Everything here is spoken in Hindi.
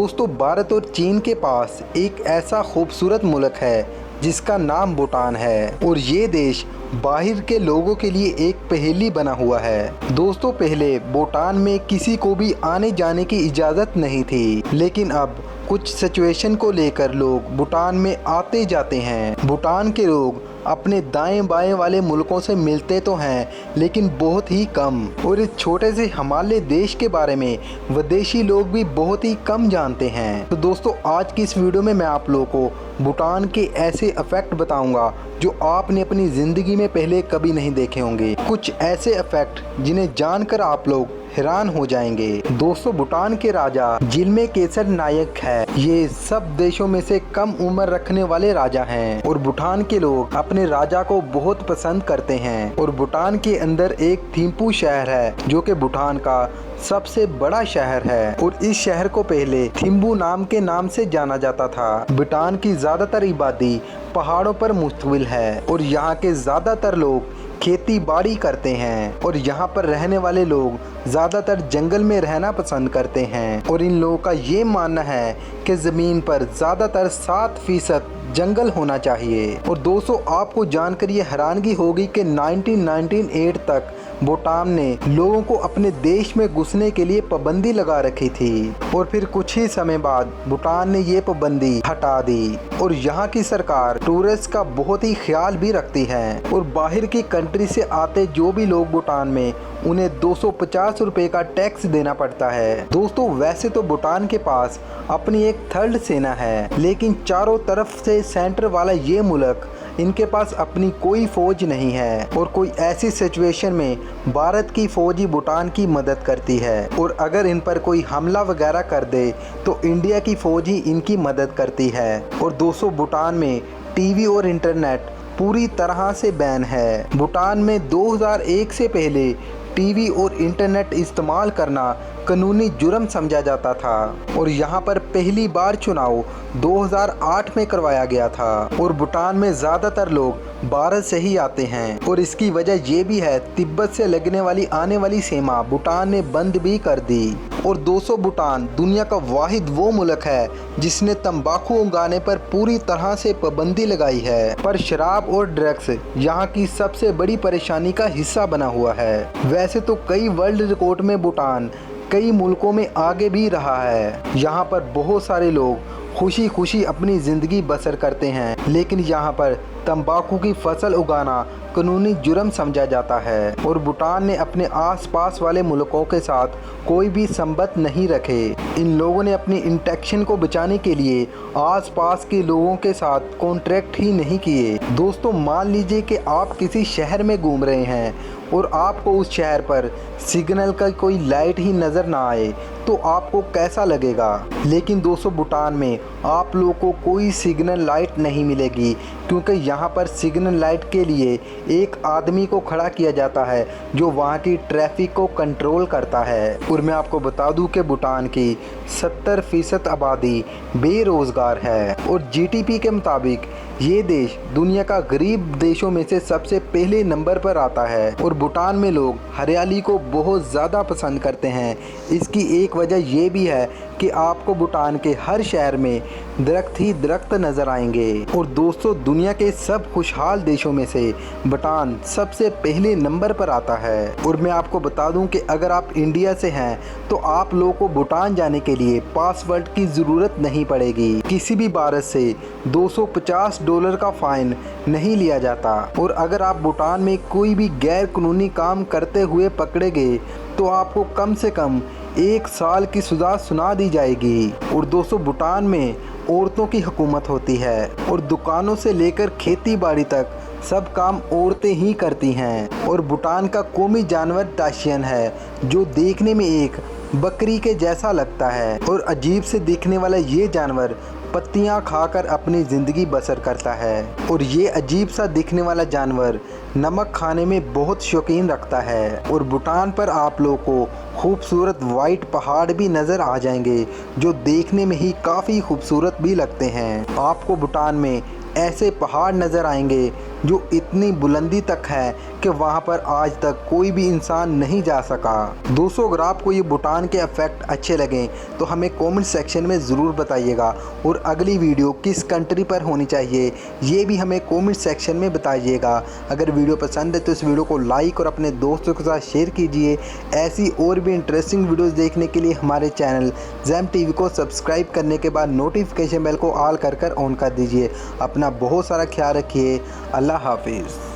दोस्तों, भारत और चीन के पास एक ऐसा खूबसूरत मुल्क है जिसका नाम भूटान है और ये देश बाहर के लोगों के लिए एक पहेली बना हुआ है। दोस्तों, पहले भूटान में किसी को भी आने जाने की इजाज़त नहीं थी, लेकिन अब कुछ सिचुएशन को लेकर लोग भूटान में आते जाते हैं। भूटान के लोग अपने दाएं बाएं वाले मुल्कों से मिलते तो हैं, लेकिन बहुत ही कम, और इस छोटे से हिमालय देश के बारे में विदेशी लोग भी बहुत ही कम जानते हैं। तो दोस्तों, आज की इस वीडियो में मैं आप लोगों को भूटान के ऐसे इफेक्ट बताऊंगा जो आपने अपनी ज़िंदगी में पहले कभी नहीं देखे होंगे। कुछ ऐसे इफेक्ट जिन्हें जानकर आप लोग हैरान हो जाएंगे। दोस्तों, भूटान के राजा जिल्मे केसर नायक है। ये सब देशों में से कम उम्र रखने वाले राजा हैं और भूटान के लोग अपने राजा को बहुत पसंद करते हैं। और भूटान के अंदर एक थिम्पू शहर है जो कि भूटान का सबसे बड़ा शहर है और इस शहर को पहले थिम्बू नाम के नाम से जाना जाता था। भूटान की ज़्यादातर आबादी पहाड़ों पर मुश्तमिल है और यहाँ के ज़्यादातर लोग खेती बाड़ी करते हैं और यहाँ पर रहने वाले लोग ज़्यादातर जंगल में रहना पसंद करते हैं। और इन लोगों का ये मानना है कि ज़मीन पर ज़्यादातर 7% जंगल होना चाहिए। और दोस्तों, आपको जानकर ये हैरानगी होगी कि 1998 तक भूटान ने लोगों को अपने देश में घुसने के लिए पाबंदी लगा रखी थी और फिर कुछ ही समय बाद भूटान ने ये पाबंदी हटा दी। और यहाँ की सरकार टूरिस्ट का बहुत ही ख्याल भी रखती है और बाहर की कंट्री से आते जो भी लोग भूटान में उन्हें 250 रुपए का टैक्स देना पड़ता है। दोस्तों, वैसे तो भूटान के पास अपनी एक थर्ड सेना है, लेकिन चारों तरफ से सेंटर वाला ये मुल्क, इनके पास अपनी कोई फौज नहीं है और कोई ऐसी सिचुएशन में भारत की फौज ही भूटान की मदद करती है। और अगर इन पर कोई हमला वगैरह कर दे तो इंडिया की फौज ही इनकी मदद करती है। और दोस्तों, भूटान में टीवी और इंटरनेट पूरी तरह से बैन है। भूटान में 2001 से पहले टीवी और इंटरनेट इस्तेमाल करना कानूनी जुर्म समझा जाता था और यहाँ पर पहली बार चुनाव 2008 में करवाया गया था। और भूटान में ज़्यादातर लोग भारत से ही आते हैं और इसकी वजह ये भी है, तिब्बत से लगने वाली आने वाली सीमा भूटान ने बंद भी कर दी। और दोस्तों, भूटान दुनिया का वाहिद वो मुल्क है जिसने तंबाकू उगाने पर पूरी तरह से पाबंदी लगाई है, पर शराब और ड्रग्स यहाँ की सबसे बड़ी परेशानी का हिस्सा बना हुआ है। वैसे तो कई वर्ल्ड रिकॉर्ड में भूटान कई मुल्कों में आगे भी रहा है। यहाँ पर बहुत सारे लोग खुशी खुशी अपनी ज़िंदगी बसर करते हैं, लेकिन यहाँ पर तंबाकू की फसल उगाना कानूनी जुर्म समझा जाता है। और भूटान ने अपने आसपास वाले मुल्कों के साथ कोई भी संबंध नहीं रखे। इन लोगों ने अपनी इंटेक्शन को बचाने के लिए आसपास के लोगों के साथ कॉन्ट्रैक्ट ही नहीं किए। दोस्तों, मान लीजिए कि आप किसी शहर में घूम रहे हैं और आपको उस शहर पर सिग्नल का कोई लाइट ही नज़र ना आए तो आपको कैसा लगेगा। लेकिन दोस्तों, भूटान में आप लोगों को कोई सिग्नल लाइट नहीं मिलेगी, क्योंकि यहाँ पर सिग्नल लाइट के लिए एक आदमी को खड़ा किया जाता है जो वहाँ की ट्रैफिक को कंट्रोल करता है। और मैं आपको बता दूं कि भूटान की 70% आबादी बेरोज़गार है और जीडीपी के मुताबिक ये देश दुनिया का गरीब देशों में से सबसे पहले नंबर पर आता है। और भूटान में लोग हरियाली को बहुत ज़्यादा पसंद करते हैं। इसकी एक वजह ये भी है कि आपको भूटान के हर शहर में दरख्त ही दरख्त नज़र आएंगे। और दोस्तों, दुनिया के सब खुशहाल देशों में से भूटान सबसे पहले नंबर पर आता है। और मैं आपको बता दूं कि अगर आप इंडिया से हैं तो आप लोगों को भूटान जाने के लिए पासवर्ड की ज़रूरत नहीं पड़ेगी। किसी भी भारत से $250 का फ़ाइन नहीं लिया जाता। और अगर आप भूटान में कोई भी गैर कानूनी काम करते हुए पकड़े गए तो आपको कम से कम 1 साल की सज़ा सुना दी जाएगी। और दोस्तों, भूटान में औरतों की हुकूमत होती है और दुकानों से लेकर खेती बाड़ी तक सब काम औरतें ही करती हैं। और भूटान का कौमी जानवर ताशियन है जो देखने में एक बकरी के जैसा लगता है और अजीब से दिखने वाला ये जानवर पत्तियां खाकर अपनी ज़िंदगी बसर करता है। और ये अजीब सा दिखने वाला जानवर नमक खाने में बहुत शौकीन रखता है। और भूटान पर आप लोगों को खूबसूरत वाइट पहाड़ भी नज़र आ जाएंगे जो देखने में ही काफ़ी खूबसूरत भी लगते हैं। आपको भूटान में ऐसे पहाड़ नज़र आएंगे जो इतनी बुलंदी तक है कि वहाँ पर आज तक कोई भी इंसान नहीं जा सका। दोस्तों, अगर आपको ये भूटान के इफेक्ट अच्छे लगें तो हमें कमेंट सेक्शन में ज़रूर बताइएगा, और अगली वीडियो किस कंट्री पर होनी चाहिए ये भी हमें कमेंट सेक्शन में बताइएगा। अगर वीडियो पसंद है तो इस वीडियो को लाइक और अपने दोस्तों के साथ शेयर कीजिए। ऐसी और भी इंटरेस्टिंग वीडियोस देखने के लिए हमारे चैनल ज़ैम टीवी को सब्सक्राइब करने के बाद नोटिफिकेशन बेल को ऑल कर ऑन कर दीजिए। अपना बहुत सारा ख्याल रखिए। अल्लाह हाफिज़।